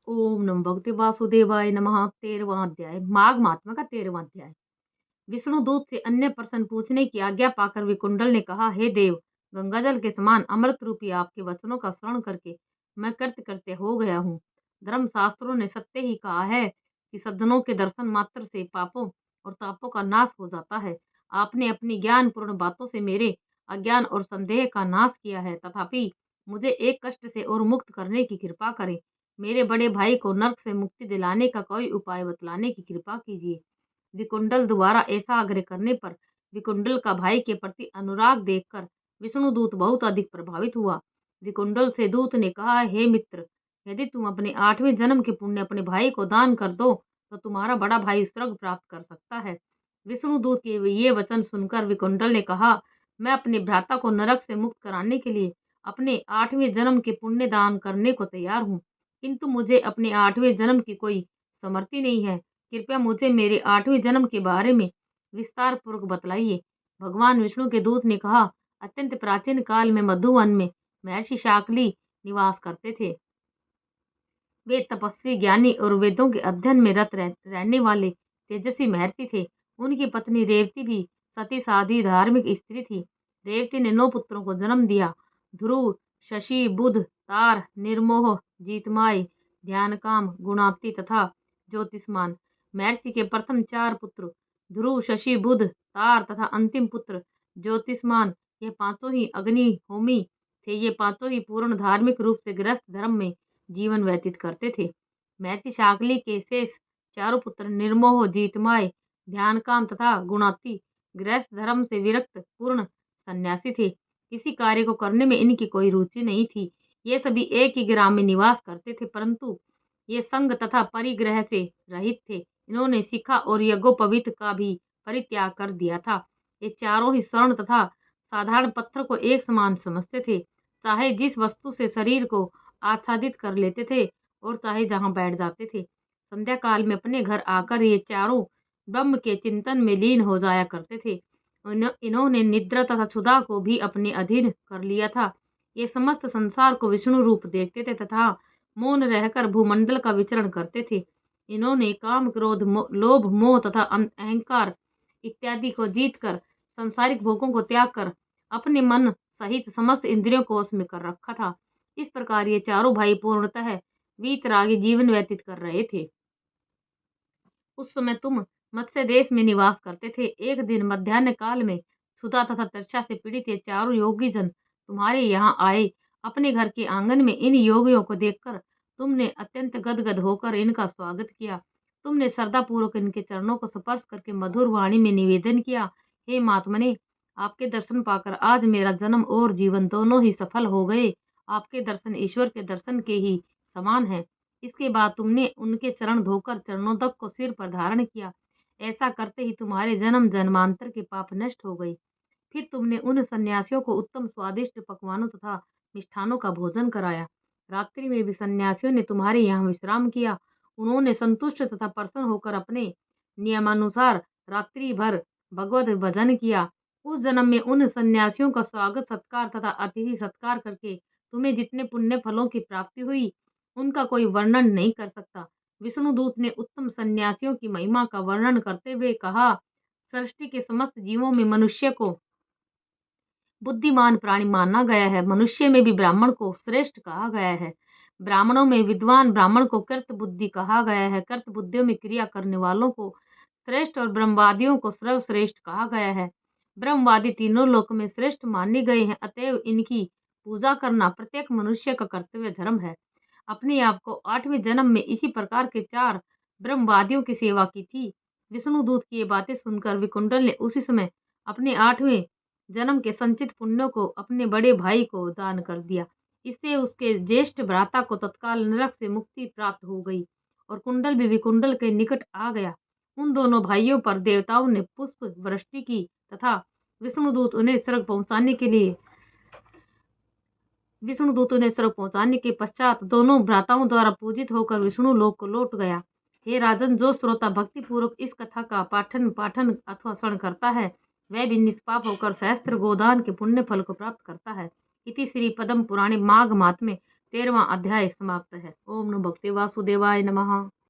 ओम नमो भगवते वासुदेवाय नमः। 13वां अध्याय, माघ महात्मा का 13वां अध्याय। विष्णुदूत से अन्य प्रश्न पूछने की आज्ञा पाकर विकुंडल ने कहा, हे देव, गंगाजल के समान अमृत रूपी आपके वचनों का श्रवण करके मैं कृत्य कृत्य हो गया हूँ। धर्मशास्त्रों ने सत्य ही कहा है कि सज्जनों के दर्शन मात्र से पापों और तापों का नाश हो जाता है। आपने अपनी ज्ञानपूर्ण बातों से मेरे अज्ञान और संदेह का नाश किया है, तथापि मुझे एक कष्ट से और मुक्त करने की कृपा करें। मेरे बड़े भाई को नरक से मुक्ति दिलाने का कोई उपाय बतलाने की कृपा कीजिए। विकुंडल द्वारा ऐसा आग्रह करने पर विकुंडल का भाई के प्रति अनुराग देखकर विष्णुदूत बहुत अधिक प्रभावित हुआ। विकुंडल से दूत ने कहा, हे मित्र, यदि तुम अपने 8वें जन्म के पुण्य अपने भाई को दान कर दो तो तुम्हारा बड़ा भाई स्वर्ग प्राप्त कर सकता है। विष्णुदूत के ये वचन सुनकर विकुंडल ने कहा, मैं अपने भ्राता को नरक से मुक्त कराने के लिए अपने 8वें जन्म के पुण्य दान करने को तैयार हूँ, किंतु मुझे अपने 8वें जन्म की कोई समृद्धि नहीं है। कृपया मुझे मेरे 8वें जन्म के बारे में विस्तार पूर्वक बतलाइए। भगवान विष्णु के दूत ने कहा, अत्यंत प्राचीन काल में मधुवन में महर्षि शाकली निवास करते थे। वे तपस्वी, ज्ञानी और वेदों के अध्ययन में रत रहने वाले तेजस्वी महर्षि थे। उनकी पत्नी रेवती भी सती साधी धार्मिक स्त्री थी। रेवती ने 9 पुत्रों को जन्म दिया, ध्रुव, शशि, बुध, तार, निर्मोह, जीतमाय, ध्यानकाम, गुणाती तथा ज्योतिष्मान। महर्षि के प्रथम 4 पुत्र ध्रुव, शशि, बुध, तार तथा अंतिम पुत्र ज्योतिष्मान, ये पांचों ही अग्निहोमी थे। ये पांचों ही पूर्ण धार्मिक रूप से गृहस्थ धर्म में जीवन व्यतीत करते थे। महर्षि शाकली के शेष 4 पुत्र निर्मोह, जीतमाय, ध्यानकाम तथा गुणाती गृहस्थ धर्म से विरक्त पूर्ण सन्यासी थे। किसी कार्य को करने में इनकी कोई रुचि नहीं थी। ये सभी एक ही ग्राम में निवास करते थे, परंतु ये संग तथा परिग्रह से रहित थे। इन्होंने शिखा और यज्ञोपवीत का भी परित्याग कर दिया था। ये चारों ही स्वर्ण तथा साधारण पत्थर को एक समान समझते थे। चाहे जिस वस्तु से शरीर को आच्छादित कर लेते थे और चाहे जहां बैठ जाते थे। संध्या काल में अपने घर आकर ये चारों ब्रह्म के चिंतन में लीन हो जाया करते थे। इन्होंने निद्रा तथा क्षुधा को भी अपने अधीन कर लिया था। ये समस्त संसार को विष्णु रूप देखते थे तथा मौन रहकर भूमंडल का विचरण करते थे। इन्होंने काम, क्रोध, लोभ, मोह तथा अहंकार इत्यादि को जीतकर सांसारिक भोगों को त्याग कर अपने मन सहित समस्त इंद्रियों को वश में कर रखा था। इस प्रकार ये चारों भाई पूर्णतः वीतरागी जीवन व्यतीत कर रहे थे। उस समय तुम मत्स्य देश में निवास करते थे। एक दिन मध्याह्न काल में क्षुधा तथा तृष्णा से पीड़ित ये चारों योगी जन तुम्हारे यहाँ आए। अपने घर के आंगन में इन योगियों को देखकर तुमने अत्यंत गदगद होकर इनका स्वागत किया। तुमने श्रद्धापूर्वक इनके चरणों को स्पर्श करके मधुर वाणी में निवेदन किया, हे महात्मने, आपके दर्शन पाकर आज मेरा जन्म और जीवन दोनों ही सफल हो गए। आपके दर्शन ईश्वर के दर्शन के ही समान है। इसके बाद तुमने उनके चरण धोकर चरणोदक को सिर पर धारण किया। ऐसा करते ही तुम्हारे जन्म जन्मांतर के पाप नष्ट हो गए। फिर तुमने उन सन्यासियों को उत्तम स्वादिष्ट पकवानों तथा मिष्ठानों का भोजन कराया। रात्रि में भी सन्यासियों ने तुम्हारे यहाँ विश्राम किया। उन्होंने संतुष्ट तथा प्रसन्न होकर अपने नियमानुसार रात्रि भर भगवत भजन किया। उस जन्म में उन सन्यासियों का स्वागत सत्कार तथा अतिथि सत्कार करके तुम्हें जितने पुण्य फलों की प्राप्ति हुई उनका कोई वर्णन नहीं कर सकता। विष्णुदूत ने उत्तम सन्यासियों की महिमा का वर्णन करते हुए कहा, सृष्टि के समस्त जीवों में मनुष्य को बुद्धिमान प्राणी माना गया है। मनुष्य में भी ब्राह्मण को श्रेष्ठ कहा गया है। ब्राह्मणों में विद्वान ब्राह्मण को कृत बुद्धि कहा गया है। कृत बुद्धियों में क्रिया करने वालों को श्रेष्ठ और ब्रह्मवादियों को सर्वश्रेष्ठ कहा गया है। ब्रह्मवादी तीनों लोक में श्रेष्ठ माने गए हैं, अतएव इनकी पूजा करना प्रत्येक मनुष्य का कर्तव्य धर्म है। अपने आप को 8वें जन्म में इसी प्रकार के 4 ब्रह्मवादियों की सेवा की थी। विष्णुदूत की ये बातें सुनकर विकुंडल ने उसी समय अपने 8वें जन्म के संचित पुण्यों को अपने बड़े भाई को दान कर दिया। इससे उसके ज्येष्ठ भ्राता को तत्काल नरक से मुक्ति प्राप्त हो गई और कुंडल भी विकुंडल के निकट आ गया। उन दोनों भाइयों पर देवताओं ने पुष्प वृष्टि की तथा विष्णुदूत उन्हें स्वर्ग पहुंचाने के पश्चात दोनों भ्राताओं द्वारा पूजित होकर विष्णु लोक को लौट गया। हे राजन, जो श्रोता भक्ति पूर्वक इस कथा का पाठन अथवा श्रवण करता है वह भी निष्पाप होकर सहस्त्र गोदान के पुण्य फल को प्राप्त करता है। इति श्री पद्म पुराणे माघ महात्म्ये 13वां अध्याय समाप्त है। ओम नमो भगवते वासुदेवाय नमः।